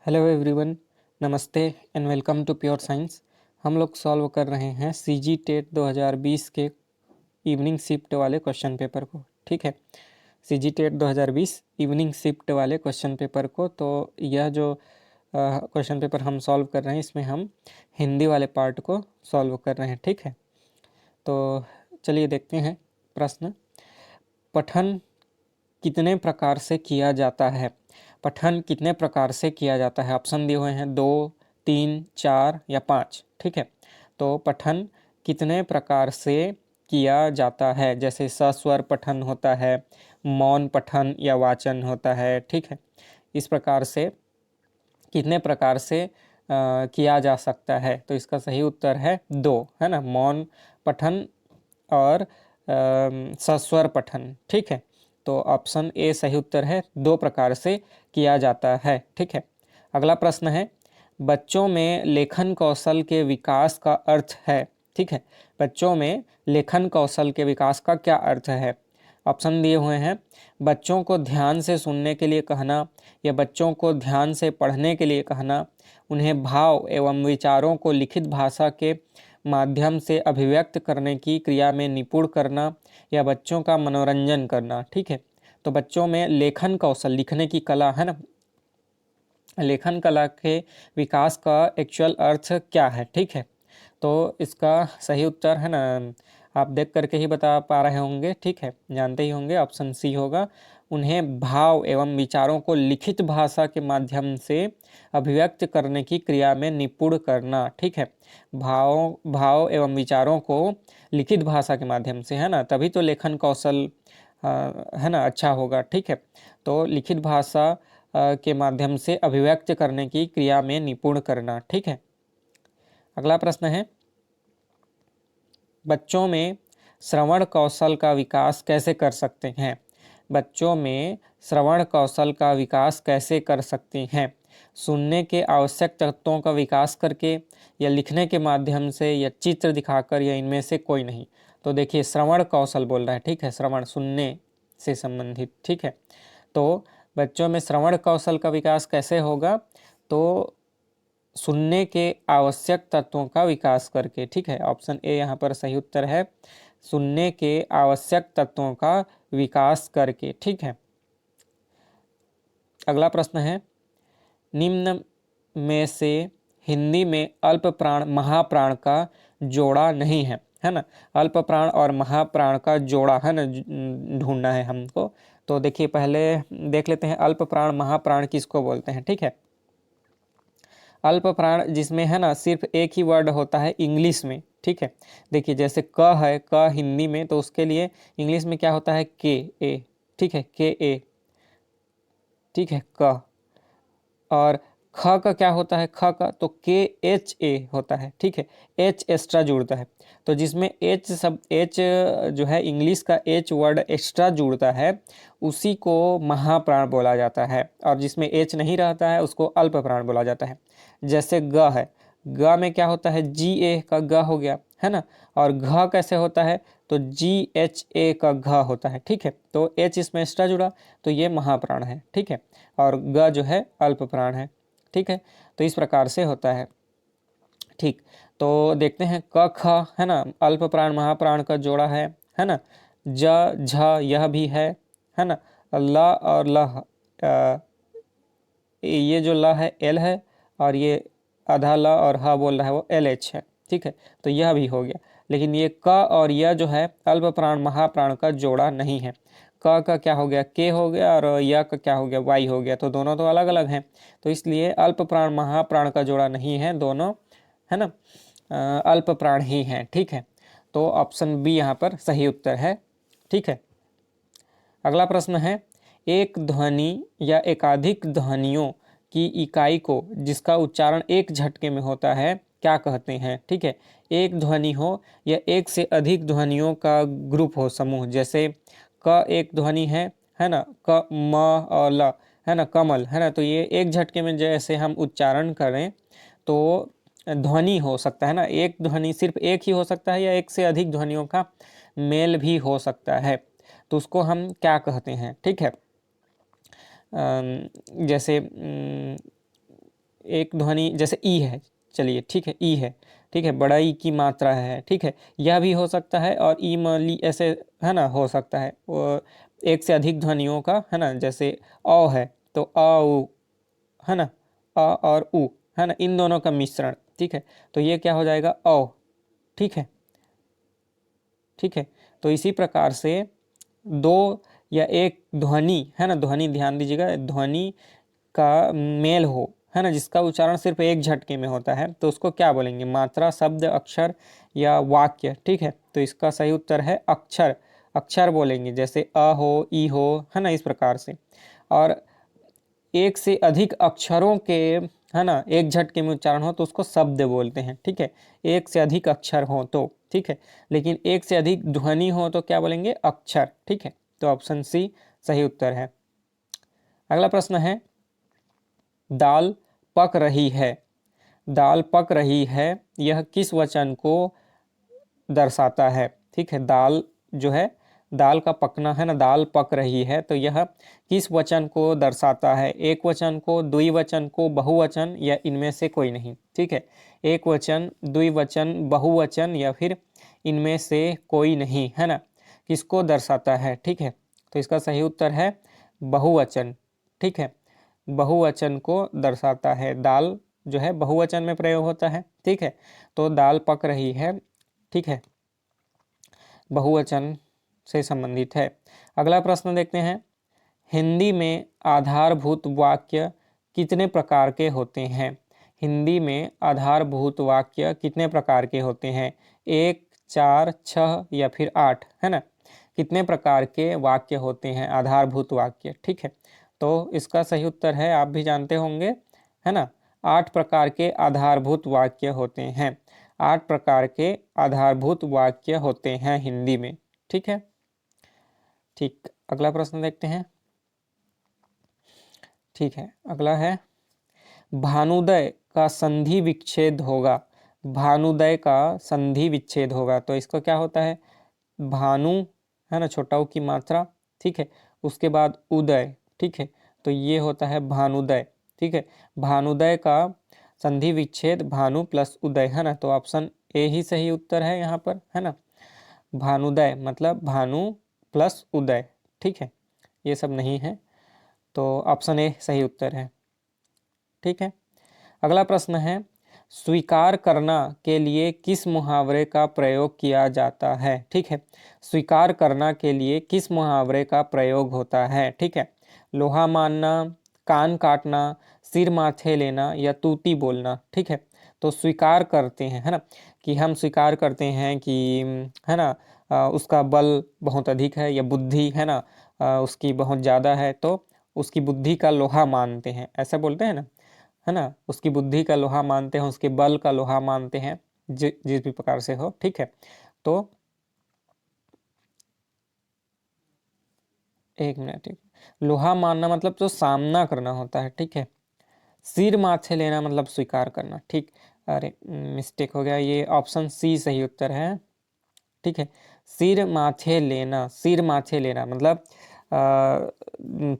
Hello everyone, नमस्ते and welcome to Pure Science. हम लोग सॉल्व कर रहे हैं सीजी टेट 2020 के इवनिंग शिफ्ट वाले क्वेश्चन पेपर को। ठीक है, सीजी टेट 2020 इवनिंग शिफ्ट वाले क्वेश्चन पेपर को। तो यह जो क्वेश्चन पेपर हम सॉल्व कर रहे हैं, इसमें हम हिंदी वाले पार्ट को सॉल्व कर रहे हैं। ठीक है, तो चलिए देखते हैं प्रश्न। पठन कितने प्रकार से किया जाता है? पठन कितने प्रकार से किया जाता है? ऑप्शन दिए हुए हैं 2, 3, 4 या 5। ठीक है, तो पठन कितने प्रकार से किया जाता है? जैसे सस्वर पठन होता है, मौन पठन या वाचन होता है। ठीक है, इस प्रकार से कितने प्रकार से किया जा सकता है? तो इसका सही उत्तर है 2, है ना, मौन पठन और सस्वर पठन। ठीक है, तो ऑप्शन ए सही उत्तर है, 2 प्रकार से किया जाता है। ठीक है, अगला प्रश्न है, बच्चों में लेखन कौशल के विकास का अर्थ है। ठीक है, बच्चों में लेखन कौशल के विकास का क्या अर्थ है? ऑप्शन दिए हुए हैं, बच्चों को ध्यान से सुनने के लिए कहना, या बच्चों को ध्यान से पढ़ने के लिए कहना, उन्हें भाव एवं विचारों को लिखित भाषा के माध्यम से अभिव्यक्त करने की क्रिया में निपुण करना, या बच्चों का मनोरंजन करना। ठीक है, तो बच्चों में लेखन कौशल, लिखने की कला, है ना, लेखन कला के विकास का एक्चुअल अर्थ क्या है? ठीक है, तो इसका सही उत्तर, है ना, आप देख करके ही बता पा रहे होंगे। ठीक है, जानते ही होंगे, ऑप्शन सी होगा, उन्हें भाव एवं विचारों को लिखित भाषा के माध्यम से अभिव्यक्त करने की क्रिया में निपुण करना। ठीक है, भाव एवं विचारों को लिखित भाषा के माध्यम से, है ना, तभी तो लेखन कौशल है ना अच्छा होगा। ठीक है, तो लिखित भाषा के माध्यम से अभिव्यक्त करने की क्रिया में निपुण करना। ठीक है, अगला प्रश्न है, बच्चों में श्रवण कौशल का विकास कैसे कर सकते हैं? बच्चों में श्रवण कौशल का विकास कैसे कर सकते हैं? सुनने के आवश्यक तत्वों का विकास करके, या लिखने के माध्यम से, या चित्र दिखाकर, या इनमें से कोई नहीं? तो देखिए, श्रवण कौशल बोल रहा है। ठीक है, श्रवण, सुनने से संबंधित। ठीक है, तो बच्चों में श्रवण कौशल का विकास कैसे होगा? तो सुनने के आवश्यक तत्वों का विकास करके। ठीक है, ऑप्शन ए यहाँ पर सही उत्तर है, सुनने के आवश्यक तत्वों का विकास करके। ठीक है, अगला प्रश्न है, निम्न में से हिंदी में अल्प प्राण महाप्राण का जोड़ा नहीं है। है ना, अल्प प्राण और महाप्राण का जोड़ा, है ना, ढूंढना है हमको। तो देखिए, पहले देख लेते हैं अल्प प्राण महाप्राण किसको बोलते हैं। ठीक है, अल्प प्राण जिसमें, है ना, सिर्फ एक ही वर्ड होता है इंग्लिश में। ठीक है, देखिए जैसे क है, क हिंदी में, तो उसके लिए इंग्लिश में क्या होता है? के ए। ठीक है, के ए। ठीक है, क। और ख का क्या होता है? ख का तो के एच ए होता है। ठीक है, एच एक्स्ट्रा जुड़ता है, तो जिसमें एच सब, एच जो है इंग्लिश का एच वर्ड एक्स्ट्रा जुड़ता है, उसी को महाप्राण बोला जाता है। और जिसमें एच नहीं रहता है उसको अल्प प्राण बोला जाता है। जैसे ग है, ग में क्या होता है? जी ए का ग हो गया, है ना। और घ कैसे होता है? तो जी एच ए का घ होता है। ठीक है, तो एच इसमें एक्स्ट्रा जुड़ा, तो ये महाप्राण है। ठीक है, और ग जो है अल्प प्राण है। ठीक है, तो इस प्रकार से होता है। ठीक, तो देखते हैं क ख, है ना, अल्प प्राण महाप्राण का जोड़ा है ना। ज झ यह भी है ना। ल और लह, ये जो ल है एल है, और ये आधा ल और ह बोल रहा है वो एल एच है। ठीक है, तो यह भी हो गया, लेकिन ये क और यह जो है अल्प प्राण महाप्राण का जोड़ा नहीं है। क का क्या हो गया? के हो गया, और यह का क्या हो गया? वाई हो गया, तो दोनों तो अलग अलग हैं, तो इसलिए अल्प प्राण महाप्राण का जोड़ा नहीं है, दोनों, है ना, अल्प प्राण ही हैं। ठीक है, तो ऑप्शन बी यहाँ पर सही उत्तर है। ठीक है, अगला प्रश्न है, एक ध्वनि या एकाधिक ध्वनियों की इकाई को जिसका उच्चारण एक झटके में होता है क्या कहते हैं? ठीक है, एक ध्वनि हो या एक से अधिक ध्वनियों का ग्रुप हो, समूह। जैसे क एक ध्वनि है ना, क म और ल, है ना, कमल, है ना, तो ये एक झटके में जैसे हम उच्चारण करें तो ध्वनि हो सकता है ना। एक ध्वनि सिर्फ एक ही हो सकता है, या एक से अधिक ध्वनियों का मेल भी हो सकता है, तो उसको हम क्या कहते हैं? ठीक है, जैसे एक ध्वनि जैसे ई है, चलिए ठीक है, ई है, ठीक है, बड़ा ई की मात्रा है, ठीक है, यह भी हो सकता है, और ई मली ऐसे, है ना, हो सकता है। वो एक से अधिक ध्वनियों का, है ना, जैसे अ है तो अ उ, है ना, अ और उ, है ना, इन दोनों का मिश्रण, ठीक है, तो ये क्या हो जाएगा, औ, ठीक है, ठीक है। तो इसी प्रकार से दो या एक ध्वनि, है ना, ध्वनि ध्यान दीजिएगा, ध्वनि का मेल हो, है ना, जिसका उच्चारण सिर्फ एक झटके में होता है, तो उसको क्या बोलेंगे, मात्रा, शब्द, अक्षर या वाक्य, ठीक है। तो इसका सही उत्तर है अक्षर, अक्षर बोलेंगे, जैसे अ हो, ई हो, है ना, इस प्रकार से। और एक से अधिक अक्षरों के, है ना, एक झटके में उच्चारण हो तो उसको शब्द बोलते हैं, ठीक है, एक से अधिक अक्षर हो तो, ठीक है, लेकिन एक से अधिक ध्वनि हो तो क्या बोलेंगे, अक्षर, ठीक है। तो ऑप्शन सी सही उत्तर है। अगला प्रश्न है, दाल पक रही है, दाल पक रही है, यह किस वचन को दर्शाता है, ठीक है, दाल जो है, दाल का पकना, है ना, दाल पक रही है, तो यह किस वचन को दर्शाता है, एक वचन को, द्विवचन को, बहुवचन, या इनमें से कोई नहीं, ठीक है, एक वचन, द्विवचन, बहुवचन, या फिर इनमें से कोई नहीं, है ना, किसको दर्शाता है, ठीक है। तो इसका सही उत्तर है बहुवचन, ठीक है, बहुवचन को दर्शाता है, दाल जो है बहुवचन में प्रयोग होता है, ठीक है, तो दाल पक रही है, ठीक है, बहुवचन से संबंधित है। अगला प्रश्न देखते हैं, हिंदी में आधारभूत वाक्य कितने प्रकार के होते हैं, हिंदी में आधारभूत वाक्य कितने प्रकार के होते हैं, एक, चार, छह या फिर आठ, है ना, कितने प्रकार के वाक्य होते हैं, आधारभूत वाक्य, ठीक है। तो इसका सही उत्तर है, आप भी जानते होंगे, है ना, 8 प्रकार के आधारभूत वाक्य होते हैं, 8 प्रकार के आधारभूत वाक्य होते हैं हिंदी में, ठीक है। ठीक, अगला प्रश्न देखते हैं, ठीक है, अगला है, भानुदय का संधि विच्छेद होगा, भानुदय का संधि विच्छेद होगा, तो इसका क्या होता है, भानु, है ना, छोटा ऊ की मात्रा, ठीक है, उसके बाद उदय, ठीक है, तो ये होता है भानुदय, ठीक है, भानुदय का संधि विच्छेद भानु प्लस उदय, है ना, तो ऑप्शन ए ही सही उत्तर है यहाँ पर, है ना, भानुदय मतलब भानु प्लस उदय, ठीक है, ये सब नहीं है, तो ऑप्शन ए सही उत्तर है, ठीक है। अगला प्रश्न है, स्वीकार करना के लिए किस मुहावरे का प्रयोग किया जाता है, ठीक है, स्वीकार करना के लिए किस मुहावरे का प्रयोग होता है, ठीक है, लोहा मानना, कान काटना, सिर माथे लेना, या तूती बोलना, ठीक है। तो स्वीकार करते हैं, है ना, कि हम स्वीकार करते हैं कि, है ना, उसका बल बहुत अधिक है, या बुद्धि, है ना, उसकी बहुत ज़्यादा है, तो उसकी बुद्धि का लोहा मानते हैं, ऐसा बोलते हैं ना, है ना, उसकी बुद्धि का लोहा मानते हैं, उसके बल का लोहा मानते हैं, जिस भी प्रकार से हो, ठीक है। तो एक मिनट, लोहा मानना मतलब तो सामना करना होता है, ठीक है, सिर माथे लेना मतलब स्वीकार करना, ठीक, अरे मिस्टेक हो गया, ये ऑप्शन सी सही उत्तर है, ठीक है, सिर माथे लेना, सिर माथे लेना मतलब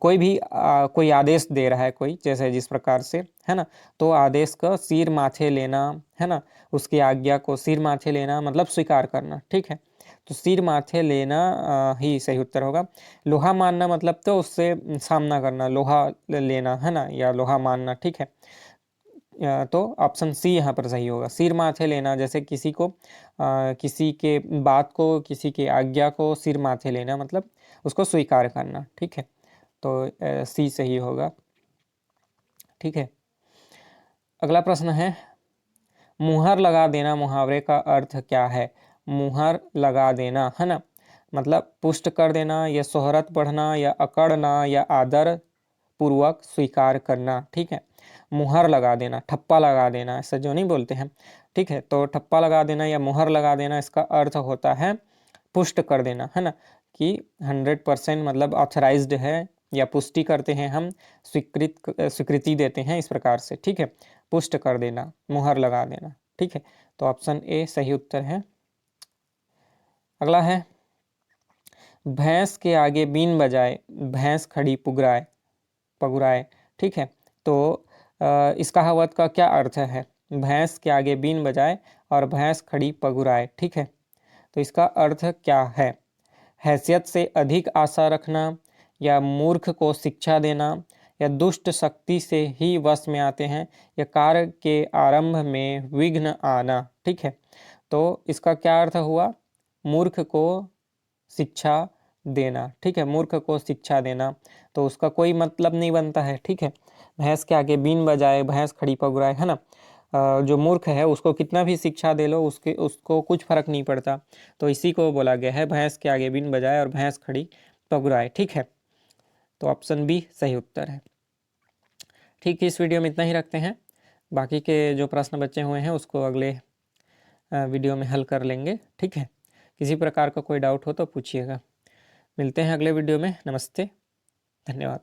कोई भी कोई आदेश दे रहा है कोई, जैसे जिस प्रकार से, है ना, तो आदेश का सिर माथे लेना, है ना, उसकी आज्ञा को सिर माथे लेना मतलब स्वीकार करना, ठीक है, तो सिर माथे लेना ही सही उत्तर होगा। लोहा मानना मतलब तो उससे सामना करना, लोहा लेना, है ना, या लोहा मानना, ठीक है, तो ऑप्शन सी यहाँ पर सही होगा, सिर माथे लेना, जैसे किसी को किसी के बात को, किसी की आज्ञा को सिर माथे लेना मतलब उसको स्वीकार करना, ठीक है, तो सी सही होगा, ठीक है। अगला प्रश्न है, मुहर लगा देना मुहावरे का अर्थ क्या है, मुहर लगा देना, है ना, मतलब पुष्ट कर देना, या शोहरत बढ़ना, या अकड़ना, या आदर पूर्वक स्वीकार करना, ठीक है, मुहर लगा देना, ठप्पा लगा देना, ऐसा जो नहीं बोलते हैं, ठीक है, तो ठप्पा लगा देना या मुहर लगा देना, इसका अर्थ होता है पुष्ट कर देना, है ना, कि 100% मतलब ऑथराइज्ड है, या पुष्टि करते हैं हम, स्वीकृति देते हैं, इस प्रकार से, ठीक है, पुष्ट कर देना, मुहर लगा देना, ठीक है, तो ऑप्शन ए सही उत्तर है। अगला है, भैंस के आगे बीन बजाए, भैंस खड़ी पुगराए, पगुराए, ठीक है, तो इस कहावत का क्या अर्थ है? भैंस के आगे बीन बजाए और भैंस खड़ी पगुराए। ठीक है, तो इसका अर्थ क्या है? हैसियत से अधिक आशा रखना, या मूर्ख को शिक्षा देना, या दुष्ट शक्ति से ही वश में आते हैं, या कार्य के आरंभ में विघ्न आना। ठीक है, तो इसका क्या अर्थ हुआ? मूर्ख को शिक्षा देना। ठीक है, मूर्ख को शिक्षा देना, तो उसका कोई मतलब नहीं बनता है। ठीक है, भैंस के आगे बीन बजाए भैंस खड़ी पगुराए, है ना। जो मूर्ख है उसको कितना भी शिक्षा दे लो, उसको कुछ फर्क नहीं पड़ता। तो इसी को बोला गया है, भैंस के आगे बीन बजाए और भैंस खड़ी पगुराए। ठीक है, तो ऑप्शन बी सही उत्तर है। ठीक है, इस वीडियो में इतना ही रखते हैं। बाकी के जो प्रश्न बचे हुए हैं उसको अगले वीडियो में हल कर लेंगे। ठीक है, किसी प्रकार का कोई डाउट हो तो पूछिएगा। मिलते हैं अगले वीडियो में। नमस्ते, धन्यवाद।